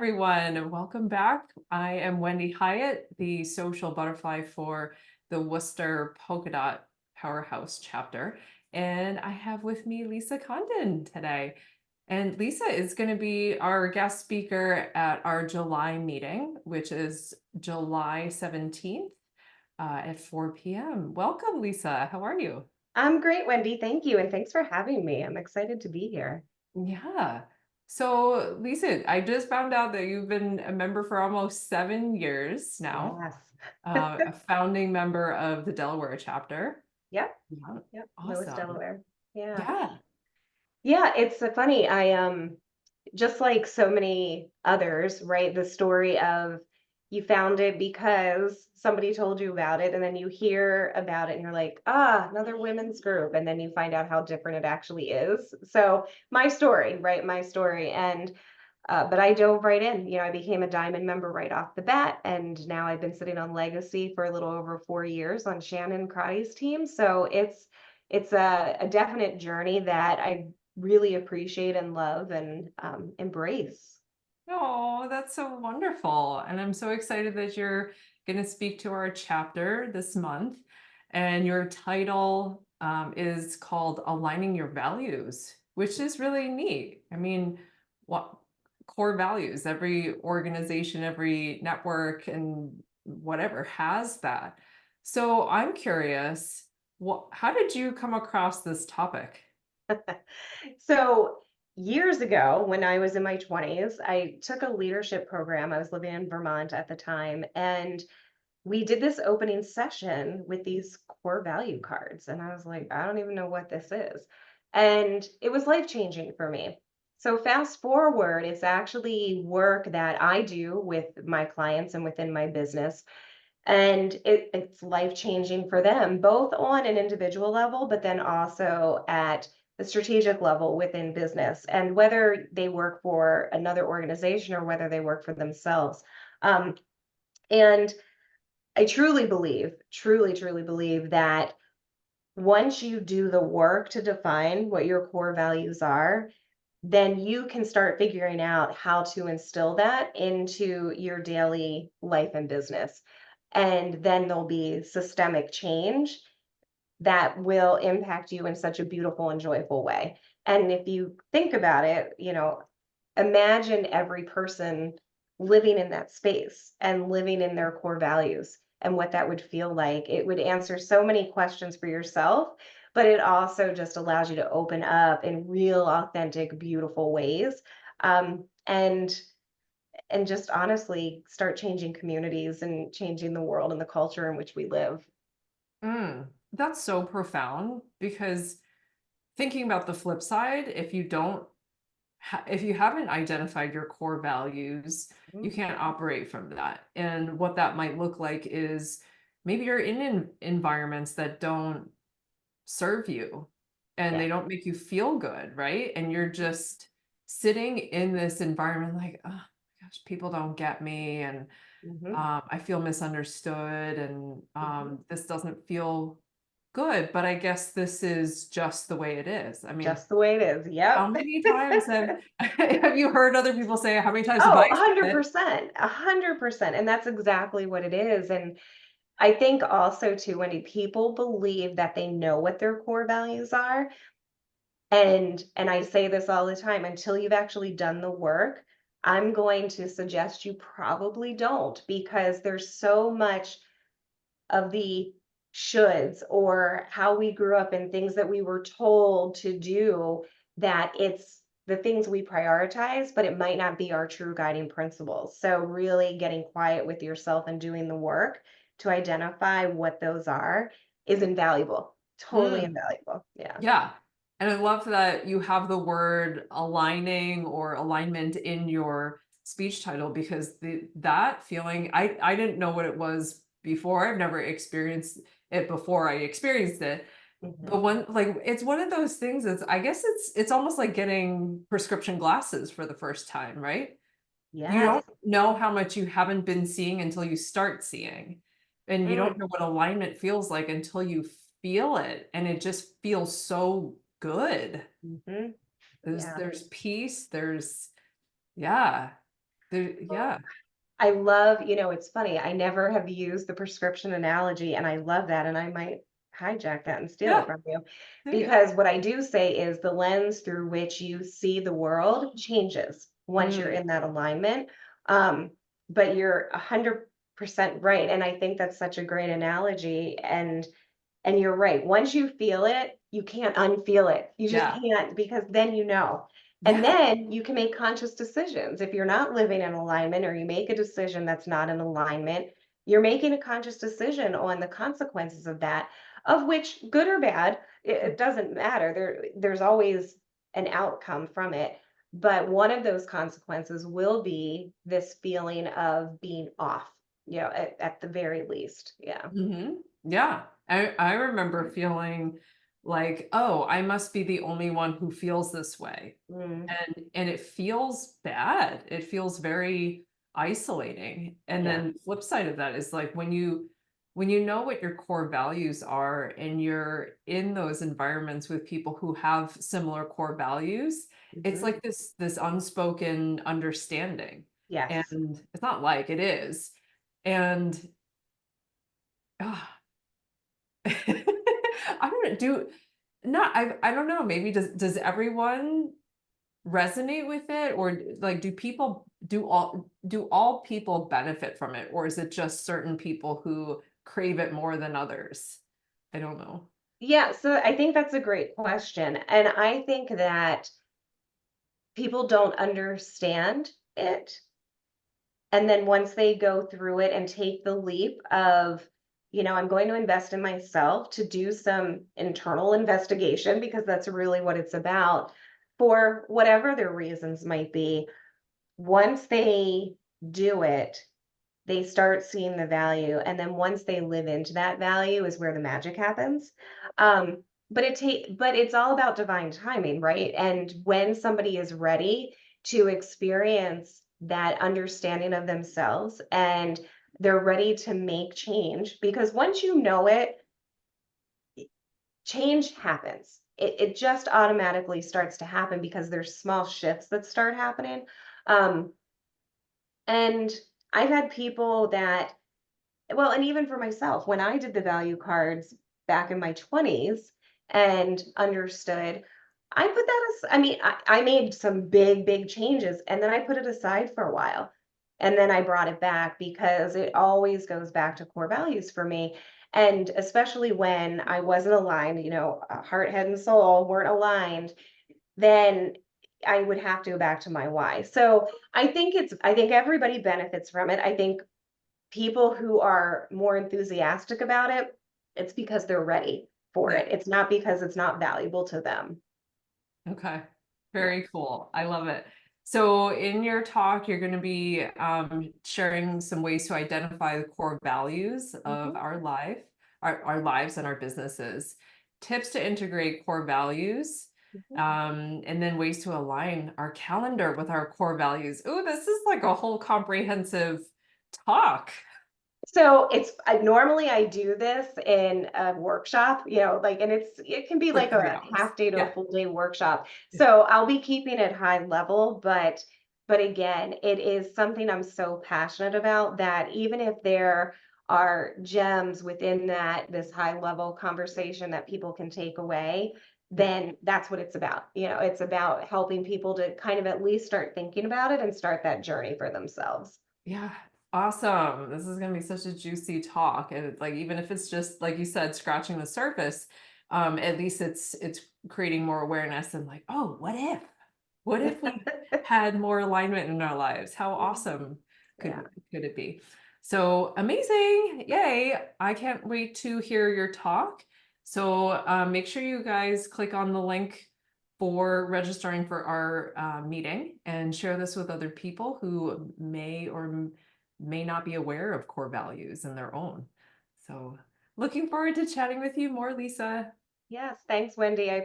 everyone, and welcome back. I am Wendy Hyatt, the social butterfly for the Worcester Polka Dot Powerhouse chapter. And I have with me Lisa Condon today. And Lisa is going to be our guest speaker at our July meeting, which is July 17th at 4 p.m. Welcome, Lisa. How are you? I'm great, Wendy. Thank you. And thanks for having me. I'm excited to be here. Yeah. So, Lisa, I just found out that you've been a member for almost 7 years now, Yes. a founding member of the Delaware chapter. Yep. Yeah. Yep. Lewis, Awesome. Delaware. Yeah. Yeah. Yeah. It's funny. Just like so many others, right? The story of you found it because somebody told you about it, and then you hear about it and you're like, another women's group. And then you find out how different it actually is. So, my story, right? My story. But I dove right in. I became a diamond member right off the bat, and now I've been sitting on Legacy for a little over 4 years on Shannon Crotty's team. So it's a definite journey that I really appreciate and love and embrace. Oh, that's so wonderful. And I'm so excited that you're going to speak to our chapter this month. And your title is called Aligning Your Values, which is really neat. I mean, what core values? Every organization, every network, and whatever has that. So I'm curious, how did you come across this topic? So years ago, when I was in my 20s, I took a leadership program. I was living in Vermont at the time, and we did this opening session with these core value cards. And I was like, I don't even know what this is. And it was life changing for me. So, fast forward, it's actually work that I do with my clients and within my business. And it's life changing for them, both on an individual level, but then also at the strategic level within business. And whether they work for another organization or whether they work for themselves. Um, and I truly believe that once you do the work to define what your core values are, then you can start figuring out how to instill that into your daily life and business. And then there'll be systemic change that will impact you in such a beautiful and joyful way. And if you think about it, imagine every person living in that space and living in their core values and what that would feel like. It would answer so many questions for yourself, but it also just allows you to open up in real, authentic, beautiful ways. And just honestly start changing communities and changing the world and the culture in which we live. That's so profound because thinking about the flip side, if you haven't identified your core values, you Mhm. can't operate from that. And what that might look like is maybe you're in environments that don't serve you and Yeah. they don't make you feel good, right? And you're just sitting in this environment like, oh my gosh, people don't get me. And Hmm. I feel misunderstood and Hmm. this doesn't feel good, but I guess this is just the way it is. I mean, Just the way it is. how Yep. many times have have you heard other people say, how many times have Oh, I said it? 100%, 100%. And that's exactly what it is. And I think also too, when people believe that they know what their core values are, and I say this all the time, until you've actually done the work, I'm going to suggest you probably don't, because there's so much of the shoulds or how we grew up and things that we were told to do, that it's the things we prioritize, but it might not be our true guiding principles. So really getting quiet with yourself and doing the work to identify what those are is invaluable. Totally Mm, invaluable. Yeah. yeah. And I love that you have the word aligning or alignment in your speech title because that feeling, I didn't know what it was before. I've never experienced it before I experienced it. Mhm. But one like it's one of those things that's I guess it's almost like getting prescription glasses for the first time, right? You Yes. don't know how much you haven't been seeing until you start seeing. And you Mm, don't know what alignment feels like until you feel it. And it just feels so good. mhm. There's Yeah. there's peace, yeah. Yeah. I love, it's funny. I never have used the prescription analogy, and I love that. And I might hijack that and steal it Yeah. from you. There you go. Because what I do say is the lens through which you see the world changes once you're Mm, in that alignment. Um, but you're 100% right. And I think that's such a great analogy. And you're right. Once you feel it, you can't unfeel it. You just yeah. can't, because then you know. And Yeah. then you can make conscious decisions. If you're not living in alignment or you make a decision that's not in alignment, you're making a conscious decision on the consequences of that, of which good or bad, it doesn't matter. There's always an outcome from it. But one of those consequences will be this feeling of being off, at the very least. Yeah. Yeah. I remember feeling like, oh, I must be the only one who feels this way. Mm, And it feels bad. It feels very isolating. And yeah. then the flip side of that is like when you know what your core values are and you're in those environments with people who have similar core values, it's Mhm. like this unspoken understanding. Yes. And it's not like it is. And ah, I don't do not I don't know, maybe does everyone resonate with it, or like do all people benefit from it, or is it just certain people who crave it more than others? I don't know. Yeah, so I think that's a great question. And I think that people don't understand it. And then once they go through it and take the leap of, I'm going to invest in myself to do some internal investigation, because that's really what it's about, for whatever their reasons might be. Once they do it, they start seeing the value, and then once they live into that value is where the magic happens. But it's all about divine timing, right? And when somebody is ready to experience that understanding of themselves, and they're ready to make change, because once you know it, change happens. It just automatically starts to happen because there's small shifts that start happening. um, and I've had people that, well, and even for myself, when I did the value cards back in my 20s and understood, I put that as, I mean, I made some big, big changes, and then I put it aside for a while. And then I brought it back because it always goes back to core values for me. And especially when I wasn't aligned, heart, head, and soul weren't aligned, then I would have to go back to my why. So I think everybody benefits from it. I think people who are more enthusiastic about it, it's because they're ready for Yeah. it. It's not because it's not valuable to them. Okay. Yeah. Very cool. I love it. So in your talk, you're going to be sharing some ways to identify the core values of Mhm, our lives and our businesses, tips to integrate core values, mhm. and then ways to align our calendar with our core values. Oh, this is like a whole comprehensive talk. So normally I do this in a workshop, and it can be For like three a hours. half day to a Yeah. full day workshop. So I'll be keeping it high level, but again, it is something I'm so passionate about that even if there are gems within this high level conversation that people can take away, Yeah. then that's what it's about. It's about helping people to kind of at least start thinking about it and start that journey for themselves. Yeah, awesome. This is gonna be such a juicy talk. And it's like even if it's just like you said, scratching the surface, at least it's creating more awareness and like, oh, what if? What if we had more alignment in our lives? How awesome Yeah. could it be? So amazing. Yay. I can't wait to hear your talk. So make sure you guys click on the link for registering for our meeting and share this with other people who may or may not be aware of core values in their own. So looking forward to chatting with you more, Lisa. Yes, thanks, Wendy. I